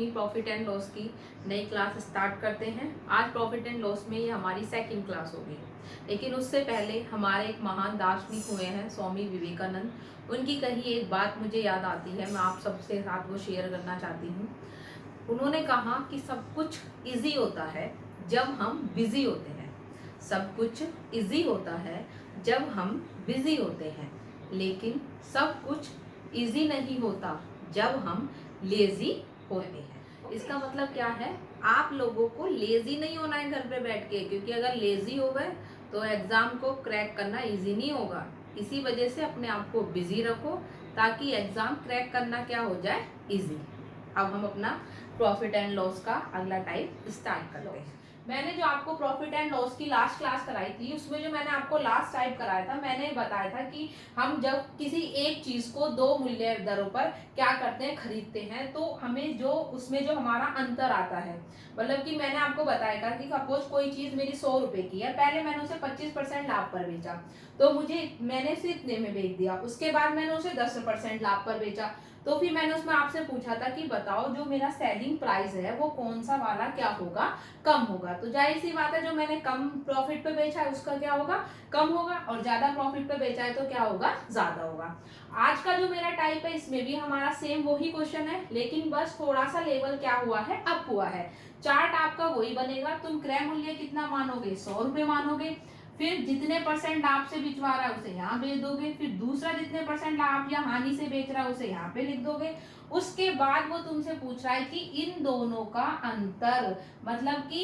अपनी profit and loss की नई क्लास स्टार्ट करते हैं। आज प्रॉफिट एंड लॉस में ये हमारी सेकंड क्लास होगी, लेकिन उससे पहले हमारे एक महान दार्शनिक हुए हैं स्वामी विवेकानंद। उनकी कही एक बात मुझे याद आती है, मैं आप सबसे साथ वो शेयर करना चाहती हूँ। उन्होंने कहा कि सब कुछ इजी होता है जब हम बिजी होते हैं। सब कुछ इजी होता है जब हम बिजी होते हैं, लेकिन सब कुछ इजी नहीं होता जब हम लेजी होते हैं। इसका मतलब क्या है, आप लोगों को लेजी नहीं होना है घर पे बैठ के, क्योंकि अगर लेजी हो गए तो एग्जाम को क्रैक करना इजी नहीं होगा। इसी वजह से अपने आप को बिजी रखो ताकि एग्जाम क्रैक करना क्या हो जाए, इजी। अब हम अपना प्रॉफिट एंड लॉस का अगला टाइप स्टार्ट करते हैं। मैंने जो आपको प्रॉफिट एंड लॉस की लास्ट क्लास कराई थी, उसमें जो मैंने आपको लास्ट टाइप कराया था, मैंने बताया था कि हम जब किसी एक चीज को दो मूल्य दरों पर क्या करते हैं, खरीदते हैं, तो हमें जो उसमें जो हमारा अंतर आता है, मतलब कि मैंने आपको बताया था कि सपोज कोई चीज मेरी 100 रुपए की है, पहले मैंने उसे 25% लाभ पर बेचा, तो मैंने उसे इतने में बेच दिया। उसके बाद मैंने उसे 10% लाभ पर बेचा, तो फिर मैंने उसमें आपसे पूछा था कि बताओ जो मेरा सेलिंग प्राइस है वो कौन सा वाला क्या होगा, कम होगा। तो जाहिर सी बात है, जो मैंने कम प्रॉफिट पे बेचा है उसका क्या होगा, कम होगा, और ज्यादा प्रॉफिट पे बेचा है तो क्या होगा, ज्यादा होगा। आज का जो मेरा टाइप है, इसमें भी हमारा सेम वही क्वेश्चन है, लेकिन बस थोड़ा सा लेवल क्या हुआ है, अप हुआ है। चार्ट आपका वही बनेगा, तुम क्रय मूल्य कितना मानोगे, 100 रुपए मानोगे, फिर जितने परसेंट लाभ से बिचवा रहा है उसे यहाँ बेच दोगे, फिर दूसरा जितने परसेंट लाभ या हानि से बेच रहा है उसे यहाँ पे लिख दोगे। उसके बाद वो तुमसे पूछ रहा है कि इन दोनों का अंतर, मतलब कि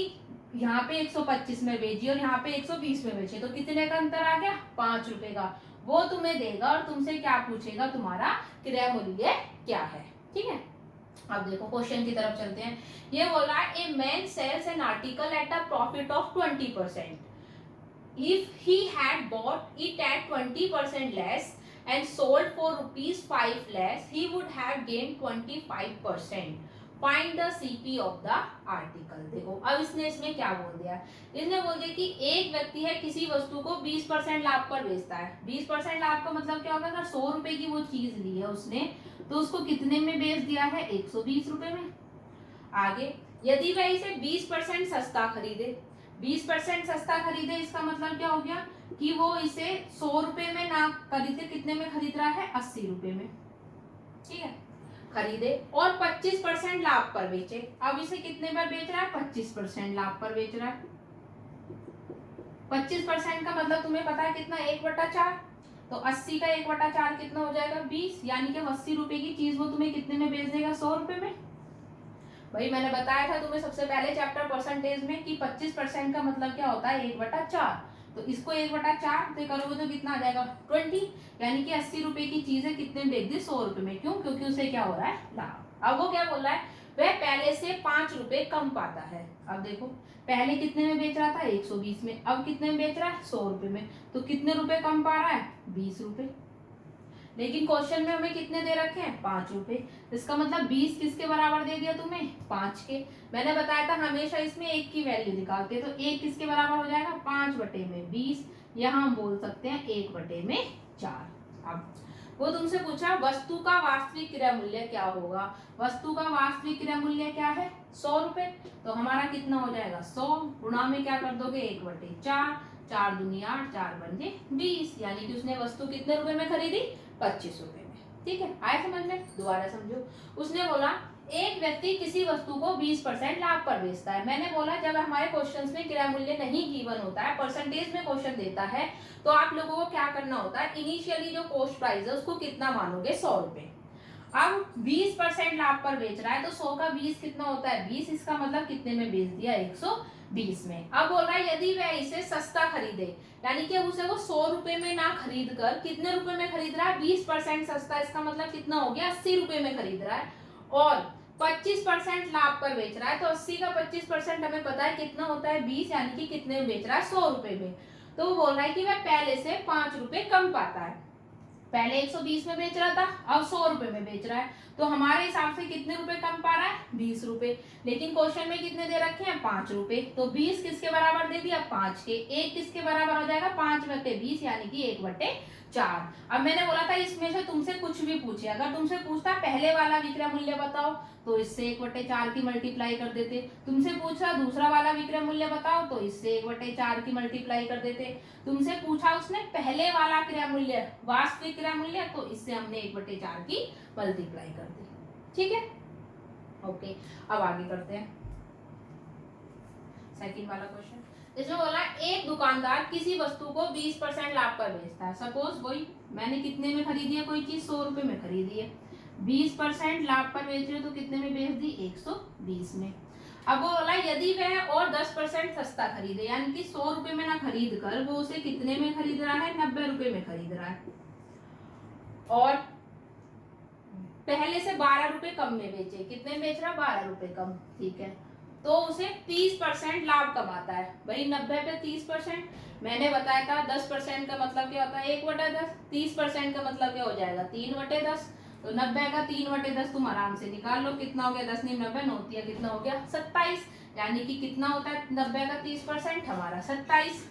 यहाँ पे 125 में बेची और यहाँ पे 120 में बेचे, तो कितने का अंतर आ गया, 5 रुपए का। वो तुम्हें देगा और तुमसे क्या पूछेगा, तुम्हारा क्रय मूल्य क्या है। ठीक है, अब देखो क्वेश्चन की तरफ चलते हैं। ये बोला है, a man sells an article at a profit of 20%. If he had bought it at 20% less and sold for rupees 5 less, he would have gained 25%. Find the CP of the article. देखो अब इसने इसमें क्या बोल दिया, इसने बोल दिया कि एक व्यक्ति है किसी वस्तु को 20% लाभ पर बेचता है। 20% लाभ का मतलब क्या होगा, अगर 100 रुपए की वो चीज ली है उसने, तो उसको कितने में बेच दिया है, 120 रुपए में। आगे, यदि वह इसे 20% सस्ता खरीदे, 20% सस्ता खरीदे, इसका मतलब क्या हो गया कि वो इसे 100 रुपए में ना खरीदे, कितने में खरीद रहा है, 80 रुपए में। ठीक है, खरीदे और 25% लाभ पर बेचे। अब इसे कितने पर बेच रहा है, 25% लाभ पर बेच रहा है। 25% का मतलब तुम्हें पता है कितना, 1/4, तो 80 का 1/4 कितना हो जाएगा, 20, यानी कि 80 रुपए की चीज वो तुम्हें कितने में बेच देगा, 100 रुपए में। भाई मैंने बताया था तुम्हें सबसे पहले चैप्टर परसेंटेज में कि 25% का मतलब क्या होता है, 1/4, तो इसको 1/4 से करोगे तो कितना आ जाएगा, 20, यानी कि 80 रुपए की चीज है, कितने में बेच दी, 100 रुपए में। क्यों, क्योंकि उसे क्या हो रहा है, लाभ। अब वो क्या बोल रहा है, वह पहले से 5 रुपए कम पाता है। अब देखो पहले कितने में बेच रहा था, 120 में, अब कितने में बेच रहा है, 100 रुपए में, तो कितने रुपए कम पा रहा है, 20 रुपए। लेकिन क्वेश्चन में हमें कितने दे रखे हैं, 5 रुपए। इसका मतलब 20 किसके बराबर दे दिया तुम्हें, 5 के। मैंने बताया था हमेशा इसमें 1 की वैल्यू निकालते हैं, तो 1 किसके बराबर हो जाएगा, 5/20, या हम बोल सकते हैं 1/4। अब वो तुमसे पूछा वस्तु का वास्तविक क्रय मूल्य क्या होगा। वस्तु का वास्तविक क्रय मूल्य क्या है, 100 रुपए, तो हमारा कितना हो जाएगा, 100 गुणा में क्या कर दोगे, 1/4, 4 दूनी 8, 4 बन 20, यानी कि उसने वस्तु कितने रुपए में खरीदी, 25 रुपए में। ठीक है, आया समझ में, दोबारा समझो। उसने बोला एक व्यक्ति किसी वस्तु को 20% लाभ पर बेचता है। मैंने बोला जब हमारे क्वेश्चंस में क्रय मूल्य नहीं गिवन होता है, परसेंटेज में क्वेश्चन देता है, तो आप लोगों को क्या करना होता है, इनिशियली जो कॉस्ट प्राइस है उसको कितना मानोगे, 100 रुपए। अब 20% लाभ पर बेच रहा है, तो 100 का 20 कितना होता है, 20, इसका मतलब कितने में बेच दिया, 120 में। अब बोल रहा है यदि वह इसे सस्ता खरीदे, यानी कि उसे वो 100 रुपए में ना खरीद कर कितने रुपए में खरीद रहा है, 20% सस्ता, इसका मतलब कितना हो गया, 80 रुपए में खरीद रहा है, और 25% लाभ पर बेच रहा है, तो 80 का 25% हमें पता है कितना होता है, 20, यानी कि कितने में बेच रहा है, 100 रुपए में। तो वो बोल रहा है कि वह पहले से 5 रुपए कम पाता है। पहले 120 में बेच रहा था, अब 100 रुपए में बेच रहा है, तो हमारे हिसाब से कितने रुपए कम पा रहा है, 20 रुपए। लेकिन क्वेश्चन में कितने दे रखे हैं, 5 रुपए, तो 20 किसके बराबर दे दिया, 5 के। एक किसके बराबर हो जाएगा, 5/20 यानी कि 1/4। अब मैंने बोला था इसमें से तुमसे कुछ भी पूछे, अगर तुमसे पूछता पहले वाला विक्रय मूल्य बताओ तो इससे 1/4 की मल्टीप्लाई कर देते, तुमसे पूछा दूसरा वाला विक्रय मूल्य बताओ तो इससे 1/4 की मल्टीप्लाई कर देते, तुमसे पूछा उसने पहले वाला क्रय मूल्य वास्तविक क्रय मूल्य तो इससे हमने 1/4 की मल्टीप्लाई कर दी। ठीक है, ओके। अब आगे करते हैं सेकंड वाला क्वेश्चन। इसमें बोला एक दुकानदार किसी वस्तु को 20% लाभ पर बेचता है। सपोज वही मैंने कितने में खरीदी है कोई चीज, 100 रुपए में खरीदी है, 20% लाभ पर बेच रहे तो कितने में बेच दी, 120 में। अब वो बोला यदि वह और 10% सस्ता खरीदे, यानी कि 100 रुपए में ना खरीद कर वो उसे कितने में खरीद रहा है, 90 रुपए में खरीद रहा है, और पहले से 12 रुपए कम में बेचे, कितने में बेच रहा है, 12 रुपए कम, ठीक है, तो उसे 30% लाभ कमाता है। भाई 90 पे 30%, मैंने बताया था 10% का मतलब क्या होता है, 1/10, 30% का मतलब क्या हो जाएगा, 3/10, तो 90 का 3/10 तुम आराम से निकाल लो, कितना हो गया, 10 नहीं 90 9 कितना हो गया, 27, यानी कि कितना होता है 90 का 30% हमारा 27।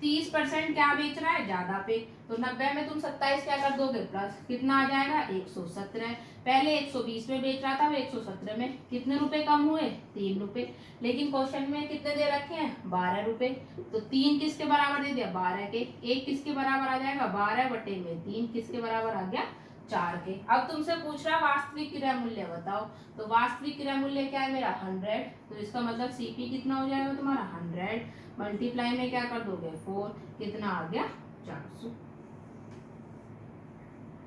30% क्या बेच रहा है, ज्यादा पे, तो 90 में तुम 27 क्या कर दोगे प्लस, कितना आ जाएगा, 117। पहले 120 में बेच रहा था, वो 117 में, कितने रुपए कम हुए, 3 रुपए। लेकिन क्वेश्चन में कितने दे रखे हैं, 12 रुपए, तो 3 किसके बराबर दे दिया, 12 के। एक किसके बराबर आ जाएगा, 12/3 किसके बराबर आ गया, 4 के। अब तुमसे पूछ रहा वास्तविक क्रय मूल्य बताओ, तो वास्तविक क्रय मूल्य क्या है मेरा, 100, तो इसका मतलब सीपी कितना हो जाएगा तुम्हारा, 100 मल्टीप्लाई में क्या कर दोगे, 4, कितना आ गया, 400।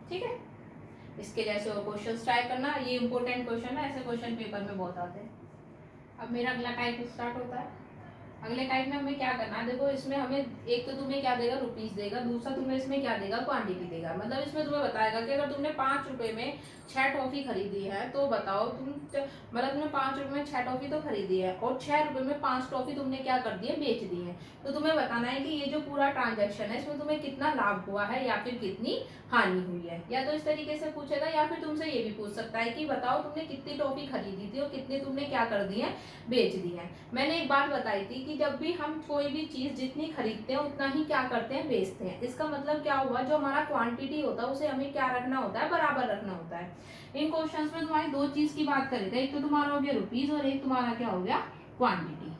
ठीक है, इसके जैसे और क्वेश्चन ट्राई करना, ये इंपॉर्टेंट क्वेश्चन है, ऐसे क्वेश्चन पेपर में बहुत आते हैं। अब मेरा अगला टाइप स्टार्ट होता है। अगले टाइप में हमें क्या करना है, देखो इसमें हमें एक तो तुम्हें क्या देगा, रुपीस देगा, दूसरा तुम्हें इसमें क्या देगा, क्वांटिटी देगा। मतलब इसमें तुम्हें बताएगा कि अगर तुमने 5 रुपए में 6 टॉफी खरीदी है तो बताओ तुम, मतलब तुमने 5 रुपए में 6 टॉफी तो खरीदी है और 6 रुपए में 5 टॉफी तुमने क्या कर दी है, बेच दी है, तो तुम्हें बताना है कि ये जो पूरा ट्रांजेक्शन है इसमें तुम्हें कितना लाभ हुआ है या फिर कितनी हानि हुई है। या तो इस तरीके से पूछेगा, या फिर तुमसे ये भी पूछ सकता है कि बताओ तुमने कितनी टॉफी खरीदी थी और कितनी तुमने क्या कर दी है, बेच दी है। मैंने एक बात बताई थी कि जब भी हम कोई भी चीज जितनी खरीदते हैं उतना ही क्या करते हैं, बेचते हैं। इसका मतलब क्या हुआ, जो हमारा क्वांटिटी होता है उसे हमें क्या रखना होता है, बराबर रखना होता है। इन क्वेश्चंस में तुम्हारी दो चीज की बात करें थे, एक तो तुम्हारा हो गया रुपीज और एक तुम्हारा क्या हो गया, क्वांटिटी।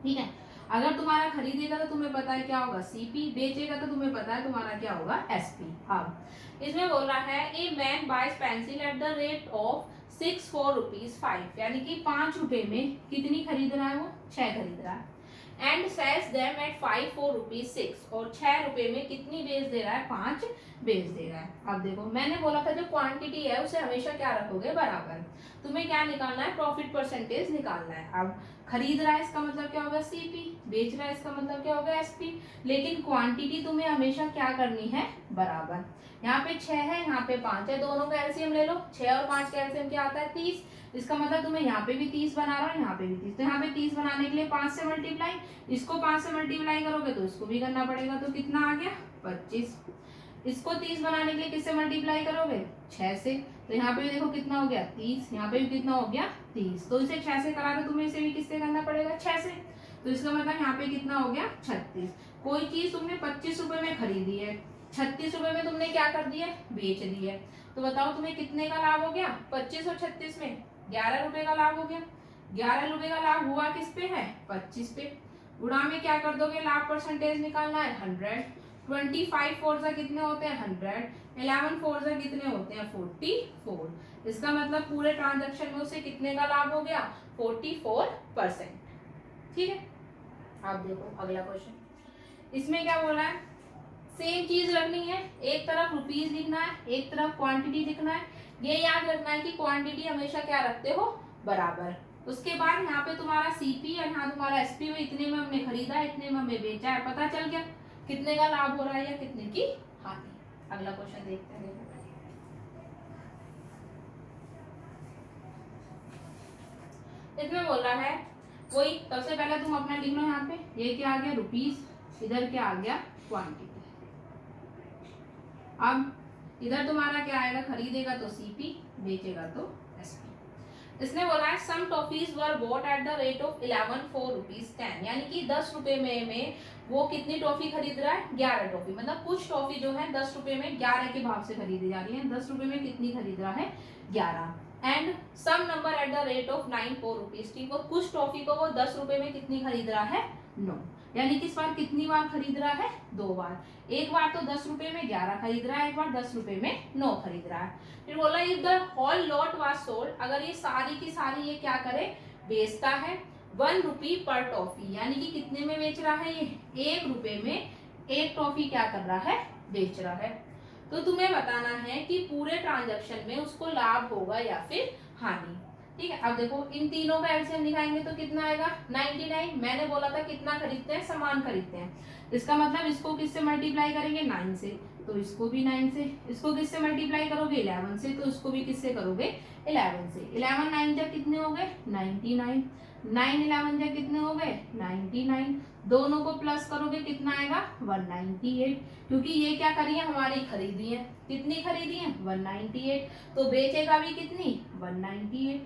ठीक है, अगर तुम्हारा खरीदेगा तो तुम्हें पता है क्या होगा, सीपी, बेचेगा तो तुम्हें पता है तुम्हारा क्या होगा, एसपी। अब इसमें बोल रहा है a man buys pencil at the rate of 6 for ₹5, यानी कि 5 रुपए में कितनी खरीद रहा है वो, 6 खरीद रहा है, and sells them at 5 for ₹6, और 6 रुपए में कितनी बेच दे रहा है, 5 बेच दे रहा है। अब देखो मैंने बोला था जो क्वांटिटी है उसे हमेशा क्या रखोगे, बराबर। तुम्हें क्या निकालना है, प्रॉफिट परसेंटेज निकालना है। अब खरीद रहा है इसका मतलब क्या होगा, सीपी, बेच रहा है इसका मतलब क्या होगा, एसपी, लेकिन क्वांटिटी तुम्हें हमेशा क्या करनी है, बराबर। यहाँ पे 6 है, यहाँ पे 5 है, दोनों का एलसीएम ले लो, 6 और 5 का एलसीएम क्या आता है, 30। इसका मतलब तुम्हें यहाँ पे भी 30 बना रहा है, यहाँ पे भी 30, तो यहाँ पे 30 बनाने के लिए 5 से मल्टीप्लाई, इसको 5 से मल्टीप्लाई करोगे तो इसको भी करना पड़ेगा, तो कितना आ गया, 25। इसको 30 बनाने के लिए किससे मल्टीप्लाई करोगे, 6 से, तो यहाँ पे भी देखो कितना हो गया, 30, यहाँ पे भी कितना हो गया, 30, तो इसे 6 से करा तो तुम्हें इसे भी किससे करना पड़ेगा, 6 से, तो इसका मतलब यहाँ पे कितना हो गया, 36। कोई चीज तुमने 25 रुपए में खरीदी है, 36 रुपए में तुमने क्या कर दिया, बेच दी है, तो बताओ तुम्हें कितने का लाभ हो गया, 25 और 36 में 11 रुपए का लाभ हो गया। 11 रुपए का लाभ हुआ किस पे है, 25 पे। गुणा में क्या कर दोगे, लाभ परसेंटेज निकालना है, 100। 25 फोर से कितने होते हैं, 100। 11 फोर से कितने होते हैं, 44। इसका मतलब पूरे ट्रांजेक्शन में उसे कितने का लाभ हो गया, 44%। ठीक है, आप देखो अगला क्वेश्चन, इसमें क्या बोला है, सेम चीज रखनी है, एक तरफ रुपीज लिखना है, एक तरफ क्वांटिटी लिखना है। ये याद रखना है कि क्वांटिटी हमेशा क्या रखते हो, बराबर। उसके बाद यहाँ पे तुम्हारा सीपी और यहाँ तुम्हारा एसपी में इतने में हमने खरीदा, इतने में हमने बेचा है, पता चल गया कितने का लाभ हो रहा है या कितने की हानि। अगला क्वेश्चन देखते हैं। इसमें बोल रहा है वही, सबसे पहले तुम अपना लिख लो, यहाँ पे ये क्या आ गया, रुपीज, इधर क्या आ गया, क्वांटिटी। अब इधर तुम्हारा क्या आएगा, खरीदेगा तो सीपी, बेचेगा तो एसपी। इसने बोला है some toffees were bought at the rate of 11 4 rupees 10, यानी कि 10 रुपए में वो कितनी टॉफी खरीद रहा है, 11 टॉफी। मतलब कुछ टॉफी जो है 10 रुपए में 11 के भाव से खरीदी जा रही है। 10 रुपए में कितनी खरीद रहा है, 11। And some number at the rate of 9 4 rupees, ठीक है। कुछ टॉफी को वो 10 रुपए में कितनी खरीद रहा है, 9। यानी कि इस बार कितनी बार खरीद रहा है, 2 बार। एक बार तो 10 रुपए में 11 खरीद रहा है, एक बार 10 रुपए में 9 खरीद रहा है। फिर बोला if the whole lot was sold, अगर ये सारी की सारी ये क्या करे, बेचता है 1 रुपी पर टॉफी, यानी कि कितने में बेच रहा है ये, 1 रुपए में एक टॉफी क्या कर रहा है, बेच रहा है। तो तुम्हें बताना है कि पूरे ट्रांजैक्शन में उसको लाभ होगा या फिर हानि, ठीक है। अब देखो इन तीनों का एलसीएम निकालेंगे तो कितना आएगा, 99। मैंने बोला था कितना खरीदते हैं, सामान खरीदते हैं। इसका मतलब इसको किससे मल्टीप्लाई करेंगे, 9 से, तो इसको भी 9 से। इसको किससे मल्टीप्लाई करोगे, 11 से, तो इसको भी किससे करोगे, 11 से। 11 9 जा कितने हो गए, 99। 9 11 जा कितने हो गए, 99। दोनों को प्लस करोगे कितना आएगा, 198, क्योंकि ये क्या करी है, हमारी खरीदी है। कितनी खरीदी है, 198। तो बेचेगा भी कितनी, 198।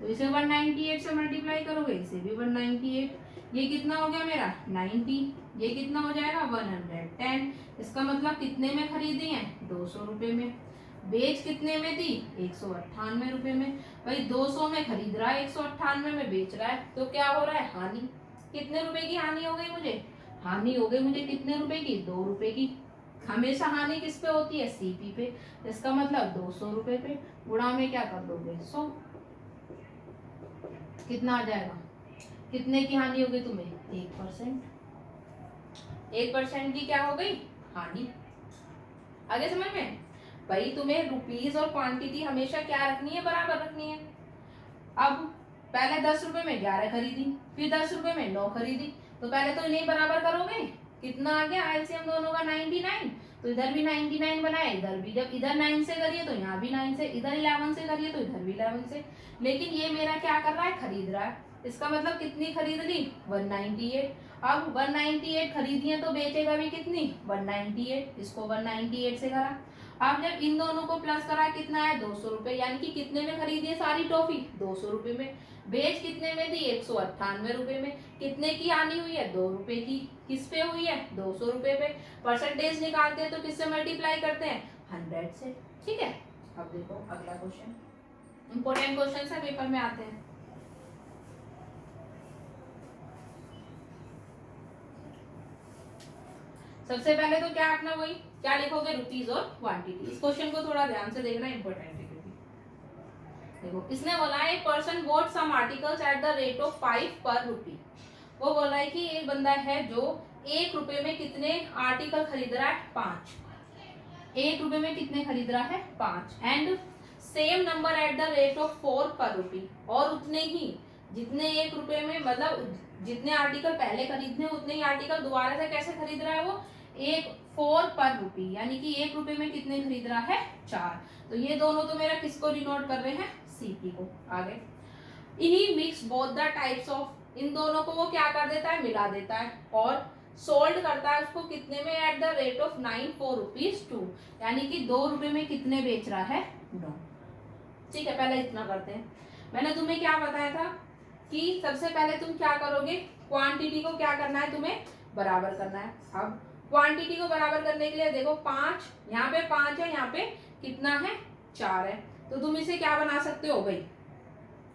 तो इसे 198 से मल्टीप्लाई करोगे, इसे भी 198। ये कितना हो गया मेरा, 90। ये कितना हो जाएगा, 110। इसका मतलब कितने में खरीदी है, 200 रुपए में। बेच कितने में थी, 198 रुपए में। भाई 200 में खरीद रहा है, 198 में बेच रहा है, तो क्या हो रहा है, हानि। कितने रुपए की हानि हो गई मुझे, हानि हो गई मुझे कितने रुपए की, 2 रुपए की। हमेशा हानि किस पे होती है, सीपी पे। इसका मतलब 200 रुपए पे गुणा में क्या कर दोगे, 100। कितना आ जाएगा, कितने की हानि हो गई तुम्हें, 1%। 1% की क्या हो गई, हानि। आगे समझ में। भाई तुम्हें रुपीज और क्वांटिटी हमेशा क्या रखनी है, बराबर रखनी है। अब पहले 10 रुपए में 11 खरीदी, फिर 10 रुपए में 9 खरीदी, तो पहले तो इन्हें बराबर करोगे। कितना आ गया एलसीएम दोनों का, 99। तो इधर भी 99 बनाए, इधर भी। जब इधर 9 से करिए तो यहाँ भी 9 से, इधर 11 से करिए तो इधर भी 11 से। लेकिन ये मेरा क्या कर रहा है, खरीद रहा है। इसका मतलब कितनी खरीद ली, 198। अब 198 खरीदी है तो बेचेगा भी कितनी, 198। इसको 198 से करा। अब जब इन दोनों को प्लस करा कितना है, 200 रुपए। यानी कि कितने में खरीदी है सारी टॉफी, 200 रुपए में। बेच कितने में थी, 198 रुपए में। कितने की हानि हुई है, 2 रुपए की। किस पे हुई है, 200 रुपए पे। परसेंटेज निकालते हैं तो किससे मल्टीप्लाई करते हैं, 100 से, ठीक है। अब देखो अगला क्वेश्चन, इंपॉर्टेंट क्वेश्चन है, पेपर में आते हैं। सबसे पहले तो क्या रखना, वही क्या लिखोगे, रुपीज और क्वांटिटी। इस क्वेश्चन को थोड़ा ध्यान से देखना, इंपॉर्टेंट है। देखो इसने बोला है person bought some articles at the rate of 5 per रुपी। वो बोला है कि एक बंदा है जो 1 रुपए में कितने आर्टिकल खरीद रहा है, 5। 1 रुपए में कितने खरीद रहा है, 5। And same number at the rate of 4 पर रुपी, और उतने ही जितने 1 रुपए में, मतलब जितने आर्टिकल पहले खरीदने उतने ही आर्टिकल दोबारा से कैसे खरीद रहा है वो, 4 पर रुपी। यानी कि 1 रुपए में कितने खरीद रहा है, 4। तो ये दोनों तो मेरा किसको डिनोट कर रहे हैं, सीपी को। आगे इन्हीं mix both the types of, इन दोनों को वो क्या कर देता है, मिला देता है, और सोल्ड करता है उसको कितने में, eight the rate of 9 4 rupees 2। यानी कि 2 रुपए में कितने बेच रहा है, 9। ठीक है, पहले इतना करते हैं। मैंने तुम्हें क्या बताया था कि सबसे पहले तुम क्या करोगे, क्वांटिटी को क्या करना है, तुम्हें बराबर करना है। अब क्वांटिटी को बराबर करने के लिए देखो 5, यहाँ पे 5 है, यहाँ पे कितना है, 4 है। तो तुम इसे क्या बना सकते हो, भाई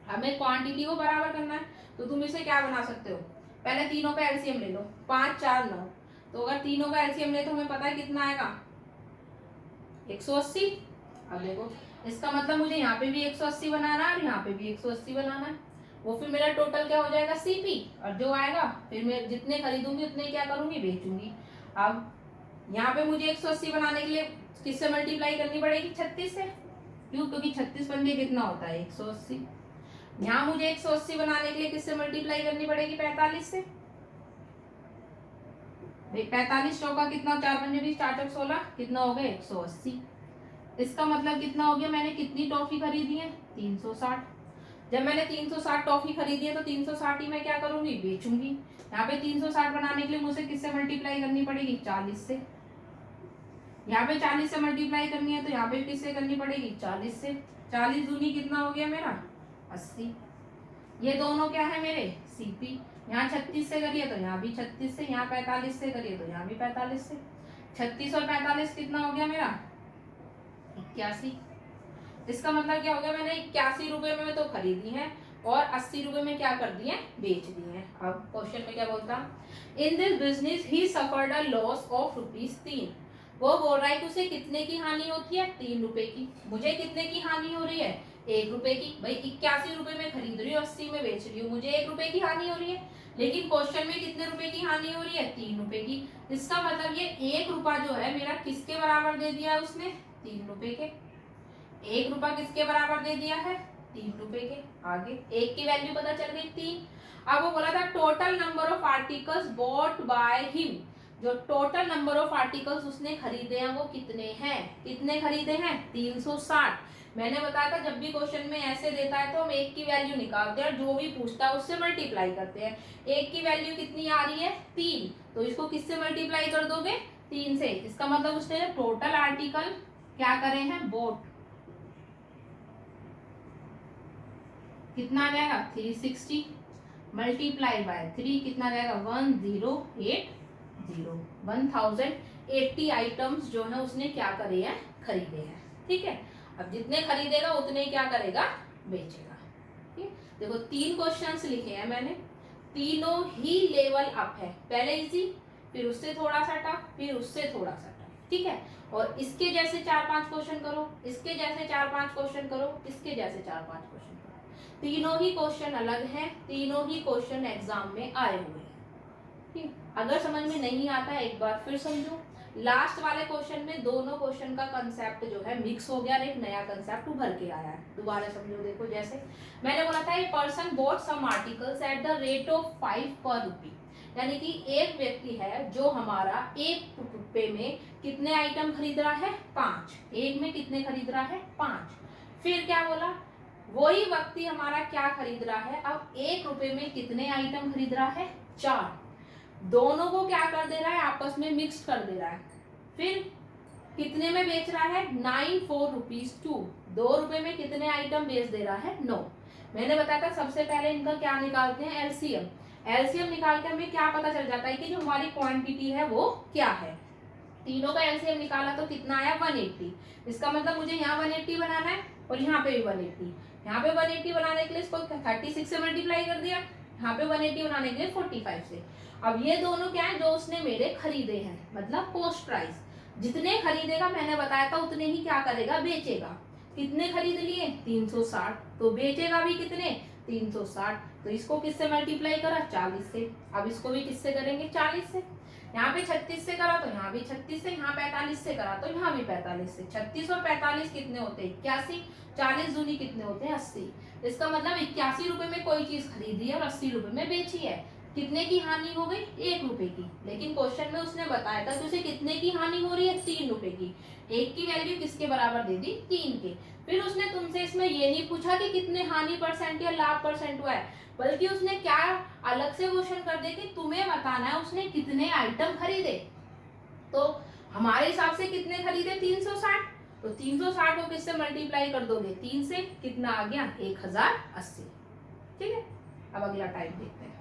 हमें क्वांटिटी को बराबर करना है, तो तुम इसे क्या बना सकते हो, पहले तीनों का एलसीएम ले लो। 5 4 9, तो अगर तीनों का एलसीएम ले तो हमें पता है कितना आएगा, 180। अब देखो इसका मतलब मुझे यहाँ पे भी 180 बनाना है और यहाँ पे भी 180 बनाना है। वो फिर मेरा टोटल क्या हो जाएगा, सीपी। और जो आएगा फिर मैं जितने खरीदूंगी उतने क्या करूंगी, बेचूंगी। अब यहाँ पे मुझे 180 बनाने के लिए किससे मल्टीप्लाई करनी पड़ेगी, 36 से। क्यों, क्योंकि 36 पंजे कितना होता है, 180। यहाँ मुझे 180 बनाने के लिए किससे मल्टीप्लाई करनी पड़ेगी, 45 से। 45 चौका कितना, 4 पंजे 20, 4 चौक 16, कितना हो गया, 180। इसका मतलब कितना हो गया, मैंने कितनी टॉफी खरीदी है, 360। जब मैंने 360 टॉफी खरीदी है तो 360 ही मैं क्या करूंगी, बेचूंगी। यहाँ पे 360 बनाने के लिए मुझे किससे मल्टीप्लाई करनी पड़ेगी, 40 से। यहाँ पे 40 से मल्टीप्लाई करनी है तो यहाँ पे किससे करनी पड़ेगी, 40 से। 40 दूनी कितना हो गया मेरा, 80। ये दोनों क्या है मेरे, सीपी। यहाँ 36 से करिए तो यहाँ भी 36 से, यहाँ 45 से करिए तो यहाँ भी 45 से। 36 और 45 कितना हो गया मेरा, 81। इसका मतलब क्या हो गया, मैंने 81 रुपए में तो खरीदी है और 80 रुपए में क्या कर दिए, बेच दिए। अब क्वेश्चन में क्या बोलता, in this business he suffered a loss of ₹3। वो बोल रहा है कि उसे कितने की हानि होती है, 3 रुपए की। मुझे कितने की हानि हो रही है, 1 रुपए की। भाई 81 रुपए में खरीद रही हूँ, 80 में बेच रही हूँ, मुझे 1 रुपए की हानि हो रही है। लेकिन क्वेश्चन में कितने रुपए की हानि हो रही है, 3 रुपए की। इसका मतलब ये 1 रुपया जो है मेरा किसके बराबर दे दिया है उसने, 3 रुपए के। 1 रुपया किसके बराबर दे दिया है, 3 रुपए के। आगे 1 की वैल्यू पता चल गई 3। अब वो बोला था total number of articles bought by him, जो टोटल नंबर ऑफ आर्टिकल्स उसने खरीदे हैं वो कितने हैं, कितने खरीदे हैं, 360। मैंने बताया था जब भी क्वेश्चन में ऐसे देता है तो हम 1 की वैल्यू निकालते हैं और जो भी पूछता है उससे मल्टीप्लाई करते हैं। 1 की वैल्यू कितनी आ रही है, 3, तो इसको किससे मल्टीप्लाई कर दोगे, 3 से। इसका मतलब उसने टोटल आर्टिकल क्या करे हैं, बोट, कितना आ जाएगा, 360 मल्टीप्लाई बाय 3 कितना जाएगा, 1080। 1080 आइटम्स जो है उसने क्या करे हैं, खरीदे हैं। ठीक है, अब जितने खरीदेगा उतने क्या करेगा, बेचेगा। ठीक, देखो 3 क्वेश्चंस लिखे हैं मैंने, तीनों ही लेवल अप है। पहले इजी, फिर उससे थोड़ा सा टफ, फिर उससे थोड़ा सा टफ। ठीक है, और इसके जैसे 4-5 क्वेश्चन करो, इसके जैसे 4-5 क्वेश्चन करो, इसके जैसे 4-5 क्वेश्चन करो। तीनों ही क्वेश्चन अलग हैं, तीनों ही क्वेश्चन एग्जाम में आए हुए हैं। ठीक, अगर समझ में नहीं आता है एक बार फिर समझो। लास्ट वाले क्वेश्चन में दोनों क्वेश्चन का कंसेप्ट जो है मिक्स हो गया और एक नया कंसेप्ट उभर के आया है। दोबारा समझो, देखो जैसे मैंने बोला था, a person bought some articles at the rate of 5 per रुपी, यानी कि एक व्यक्ति है जो हमारा 1 रुपए में कितने आइटम खरीद रहा है, 5। एक में कितने खरीद रहा है, 5। फिर क्या बोला, वही व्यक्ति हमारा क्या खरीद रहा है, अब 1 रुपए में कितने आइटम खरीद रहा है, 4। दोनों को क्या कर दे रहा है, आपस में मिक्स कर दे रहा है। फिर कितने में बेच रहा है, 94 रुपीज 2। 2 रुपए में कितने आइटम बेच दे रहा है, 9। मैंने बताया था सबसे पहले इनका क्या निकालते हैं, एलसीएम। एलसीएम निकाल के हमें क्या पता चल जाता है कि जो हमारी क्वांटिटी है वो क्या है। तीनों का एलसीएम निकाला तो कितना आया, 180। इसका मतलब मुझे यहाँ 180 बनाना है और यहाँ पे भी 180। यहाँ पे 180 बनाने के लिए इसको 36 से मल्टीप्लाई कर दिया, यहाँ पे 180 बनाने के लिए 45 से। अब ये दोनों क्या है, जो उसने मेरे खरीदे हैं, मतलब कॉस्ट प्राइस। जितने खरीदेगा मैंने बताया था उतने ही क्या करेगा, बेचेगा। कितने खरीद लिए, 360, तो बेचेगा भी कितने, 360। तो इसको किससे मल्टीप्लाई करा, 40 से। अब इसको भी किससे करेंगे, 40 से। यहाँ पे 36 से करा तो यहाँ भी 36 से, यहाँ 45 से करा तो यहाँ भी 45 से। 36 और 45 कितने होते हैं, 81। 40 दूनी कितने होते हैं, 80। इसका मतलब 81 रुपए में कोई चीज खरीदी है और 80 रुपए में बेची है। कितने की हानि हो गई, 1 रुपए की। लेकिन क्वेश्चन में उसने बताया था कि उसे कितने की हानि हो रही है, 3 रुपए की। 1 की वैल्यू किसके बराबर दे दी, 3 के। फिर उसने तुमसे इसमें ये नहीं पूछा कि कितने हानि परसेंट या लाभ परसेंट हुआ है, बल्कि उसने क्या अलग से क्वेश्चन कर दे कि तुम्हें बताना है उसने कितने आइटम खरीदे। तो हमारे हिसाब से कितने खरीदे, 360। तो 360 को किससे मल्टीप्लाई कर दोगे, 3 से। कितना आ गया, 1080। ठीक है, अब अगला टाइप देखते हैं।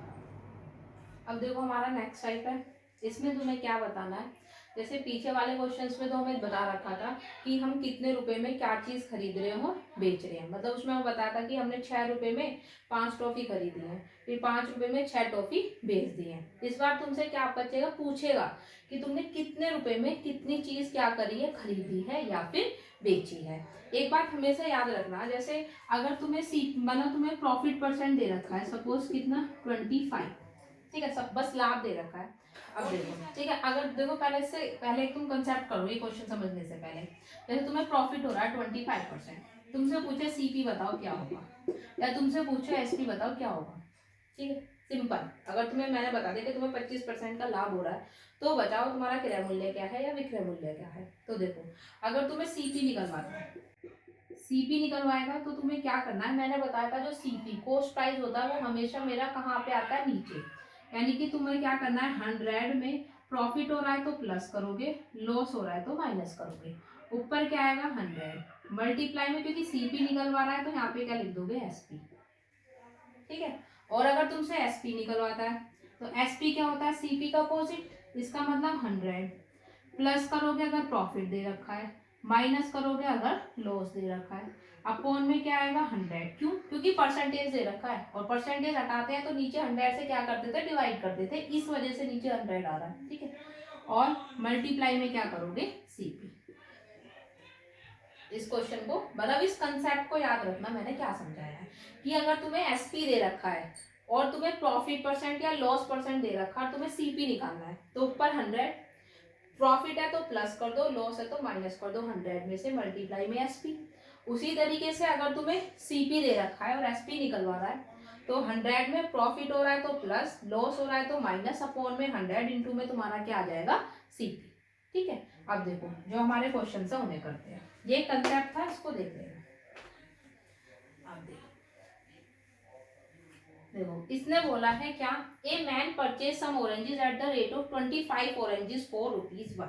अब देखो हमारा नेक्स्ट टाइप है, इसमें तुम्हें क्या बताना है। जैसे पीछे वाले क्वेश्चंस में तो हमें बता रखा था कि हम कितने रुपए में क्या चीज खरीद रहे हो, बेच रहे हैं। मतलब उसमें हमें बताया था कि हमने 6 रुपए में 5 टॉफी खरीदी है, फिर 5 रुपए में 6 टॉफी बेच दी है। इस बार तुमसे क्या बचेगा, पूछेगा कि तुमने कितने रुपए में कितनी चीज क्या करी है, खरीदी है या फिर बेची है। एक बात हमेशा याद रखना, जैसे अगर तुम्हें तुम्हें प्रॉफिट परसेंट दे रखा है, सपोज कितना, 25। ठीक है, सब बस लाभ दे रखा है। अब देखो, ठीक है, अगर देखो पहले एक तुम कंसेप्ट करो ये क्वेश्चन समझने से पहले। जैसे तुम्हें प्रॉफिट हो रहा है 25%, तुमसे पूछे सीपी बताओ क्या होगा, या तुमसे पूछे एसपी बताओ क्या होगा। ठीक है, सिंपल। अगर तुम्हें मैंने बता दिया कि तुम्हें 25% का लाभ हो रहा है, तो बताओ तुम्हारा क्रय मूल्य क्या है या विक्रय मूल्य क्या है। तो देखो, अगर तुम्हें सीपी निकलवाना है, सीपी निकलवाएगा तो तुम्हें क्या करना है, मैंने बताया था जो सीपी कॉस्ट प्राइस होता है वो हमेशा मेरा कहाँ पे आता है, नीचे। यानी कि तुम्हें क्या करना है, 100 में प्रॉफिट हो रहा है तो प्लस करोगे, लॉस हो रहा है तो माइनस करोगे। ऊपर क्या आएगा 100 मल्टीप्लाई में, क्योंकि सीपी निकलवा रहा है तो यहाँ पे क्या लिख दोगे एसपी। ठीक है, और अगर तुमसे एसपी निकलवाता है तो एसपी क्या होता है सीपी का अपोजिट, इसका मतलब 100 प्लस करोगे अगर प्रॉफिट दे रखा है, माइनस करोगे अगर लॉस दे रखा है, अपॉन में क्या आएगा 100। क्यों? क्योंकि परसेंटेज दे रखा है और परसेंटेज हटाते हैं तो नीचे 100 से क्या कर देते, डिवाइड कर देते, इस वजह से नीचे 100 आ रहा है। ठीक है, और मल्टीप्लाई में क्या करोगे सीपी। इस क्वेश्चन को मतलब इस कंसेप्ट को याद रखना, मैंने क्या समझाया है कि अगर तुम्हें एसपी दे रखा है और तुम्हें प्रॉफिट परसेंट या लॉस परसेंट दे रखा है, तुम्हें सीपी निकालना है तो ऊपर 100, प्रॉफिट है तो प्लस कर दो, लॉस है तो माइनस कर दो, 100 में से मल्टीप्लाई में एसपी। उसी तरीके से अगर तुम्हें सीपी दे रखा है और एसपी निकलवा रहा है तो 100 में प्रॉफिट हो रहा है तो प्लस, लॉस हो रहा है तो माइनस, अपॉन में 100 इंटू में तुम्हारा क्या आ जाएगा सीपी। ठीक है, अब देखो जो हमारे क्वेश्चन है उन्हें करते हैं। ये कंसेप्ट था, इसको देख लेना। अब देखो इसने बोला है क्या, a man purchase some oranges at the rate of 25 oranges for ₹1।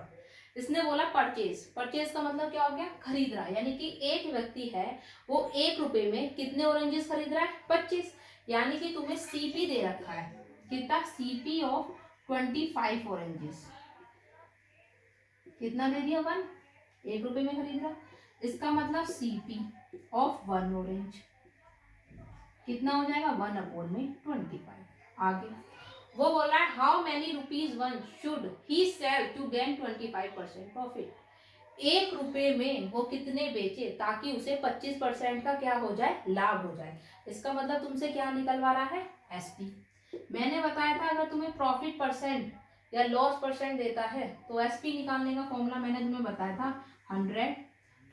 इसने बोला परचेज, परचेज का मतलब क्या हो गया, खरीद रहा है, यानी कि एक व्यक्ति है वो ₹1 में कितने ऑरेंजेस खरीद रहा है 25, यानी कि तुम्हें सीपी दे रखा है कितना, सीपी ऑफ 25 ऑरेंजेस, कितना दे दिया 1, ₹1 में खरीद रहा, इसका मतलब सीपी ऑफ 1 ऑरेंज कितना हो जाएगा 1/25। आगे वो बोल रहा है how many ₹1 should he sell to gain 25% profit. ₹1 में वो कितने बेचे ताकि उसे 25% का क्या हो जाए, लाभ हो जाए। इसका मतलब तुमसे क्या निकलवा रहा है, एसपी। मैंने बताया था अगर तुम्हें प्रॉफिट परसेंट या लॉस परसेंट देता है तो एसपी निकालने का फॉर्मूला मैंने तुम्हें बताया था 100,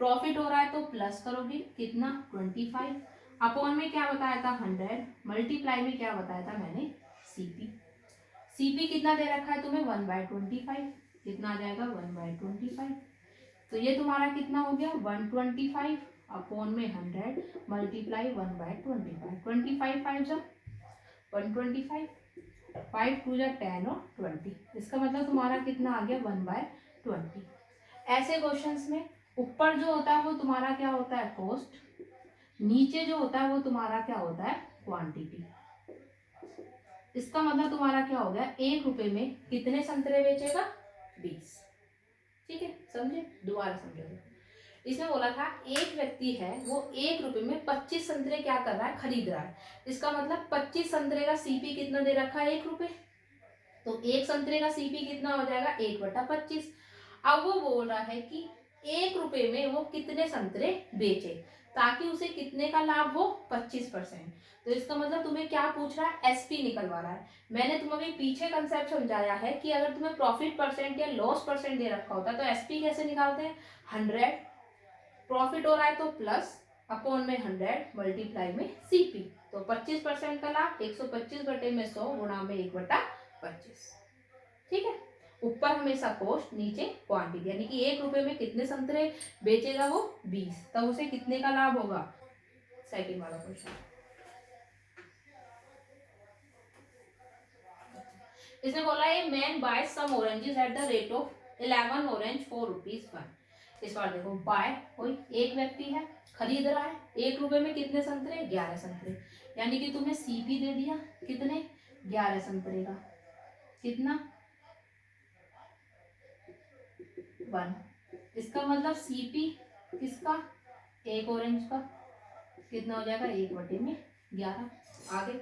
प्रॉफिट हो रहा है तो प्लस करोगे कितना 25, अपॉन में क्या बताया था 100, मल्टीप्लाई में क्या बताया था मैंने सीपी। सीपी कितना दे रखा है तुम्हें 1/25, कितना आ जाएगा 1/25, तो ये तुम्हारा कितना हो गया 125 अपॉन में 100 मल्टीप्लाई 1/25, 25 5 जा 125, 5 2 जा 10 और 20, इसका मतलब तुम्हारा कितना आ गया 1/20। ऐसे क्वेश्चंस में ऊपर जो होता है वो तुम्हारा क्या होता है कॉस्ट, नीचे जो होता है वो तुम्हारा क्या होता है क्वांटिटी। इसका मतलब तुम्हारा क्या हो गया, ₹1 में कितने संतरे बेचेगा 20। ठीक है, समझे, दोबारा समझो। इसमें बोला था एक व्यक्ति है वो ₹1 में 25 संतरे क्या कर रहा है, खरीद रहा है। इसका मतलब 25 संतरे का सीपी कितना दे रखा है ₹1, तो एक संतरे का सीपी कितना हो जाएगा 1/25। अब वो बोल रहा है कि ₹1 में वो कितने संतरे बेचे ताकि उसे कितने का लाभ हो 25%। तो इसका मतलब तुम्हें क्या पूछ रहा है, एसपी निकलवा रहा है। मैंने तुम्हें अभी पीछे कंसेप्ट समझाया है कि अगर तुम्हें प्रॉफिट परसेंट या लॉस परसेंट दे रखा होता है तो एसपी कैसे निकालते हैं, 100 प्रॉफिट हो रहा है तो प्लस, अपॉन में 100 मल्टीप्लाई में सीपी, तो 25% का लाभ 125/100 गुणा में 1/25। ठीक है, ऊपर हमेशा कॉस्ट नीचे क्वांटिटी, यानी कि ₹1 में कितने संतरे बेचेगा वो 20, तब उसे कितने का लाभ होगा। सेकंड वाला क्वेश्चन, इसने बोला है man buy some oranges at the rate of 11 orange for ₹1। इस बार देखो बाय, कोई एक व्यक्ति है खरीद रहा है, ₹1 में कितने संतरे 11 संतरे, यानी कि तुम्हें सीपी दे दिया कितने 11 संतरे का, कितना 1। इसका मतलब सीपी किसका, एक ऑरेंज का, कितना हो जाएगा 1/11। आगे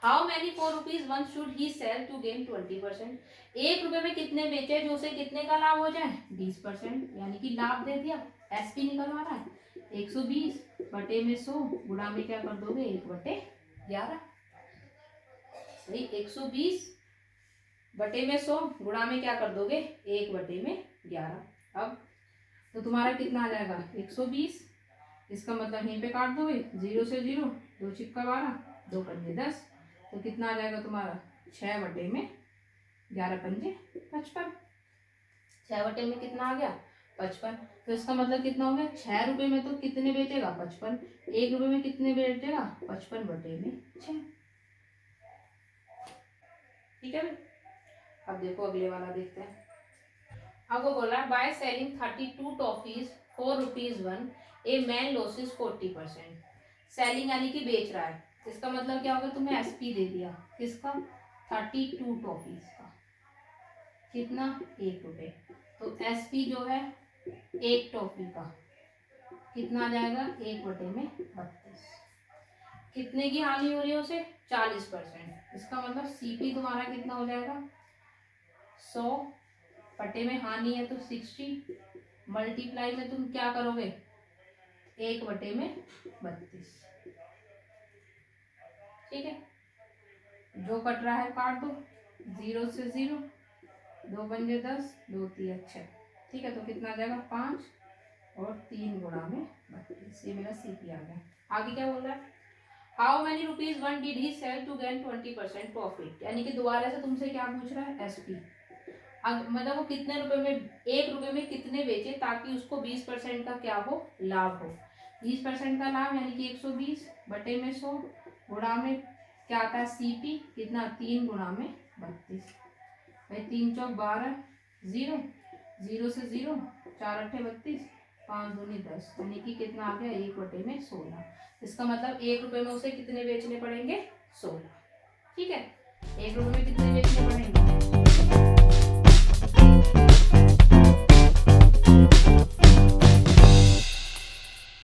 how many ₹1 should he sell to gain 20%। ₹1 में कितने बेचे जो उसे कितने का लाभ हो जाए 20%, यानी कि लाभ दे दिया, एसपी निकलवा रहा है 120/100 गुणा में क्या कर दोगे 1/11। सही, 120/100 गुणा में क्या कर दोगे 1/11। अब तो तुम्हारा कितना आ जाएगा 120, इसका मतलब यहीं पे काट दोगे 0 से 0, 2 छिक्का 12, 2 पंजे 10, तो कितना आ जाएगा तुम्हारा 6/11 पंजे 55, 6 कितना आ गया 55। तो इसका मतलब कितना हो गया ₹6 में तो कितने बेचेगा 55, ₹1 में कितने बेचेगा 55/6। ठीक है भाई, अब देखो अगले वाला देखते हैं। अब वो बोला by selling 32 toffees ₹4 a man losses 40%। Selling यानी कि बेच रहा है, इसका मतलब क्या होगा, तुम्हें एसपी दे दिया किसका, 32 टॉफीज का, कितना, ₹1। तो एसपी जो है एक टॉफी का कितना आ जाएगा, 1/32। कितने की हानि हो रही है उसे, 40%। इसका मतलब सीपी तुम्हारा कितना हो जाएगा, 100 बटे में हानि है तो 60, मल्टीप्लाई में तुम क्या करोगे, 1/32। ठीक है, जो कट रहा है काट दो, 0 से 0, 2 पंजे 10, 2 3 6। ठीक है, तो कितना आ जाएगा, 5 और 3 गुणा में 32। ये मेरा सीपी आ गया। आगे क्या बोल रहा है, how many rupees one did he sell to gain 20% profit. यानी कि दोबारा से तुमसे क्या पूछ रहा है, एसपी। मतलब वो कितने रुपए में, ₹1 में कितने बेचे ताकि उसको 20% का क्या हो, लाभ हो। 20% का लाभ यानी कि 120 बटे में 100 गुणा में क्या आता है, सीपी कितना, 3 गुणा में 32। भाई 3 चौक 12, 0, 0 से 0, 4 अट्ठे 32, 5 दूनी 10, यानी कि कितना आ गया, 1/16। इसका मतलब ₹1 में उसे कितने बेचने पड़ेंगे, 16। ठीक है, ₹1 में कितने बेचने पड़ेंगे,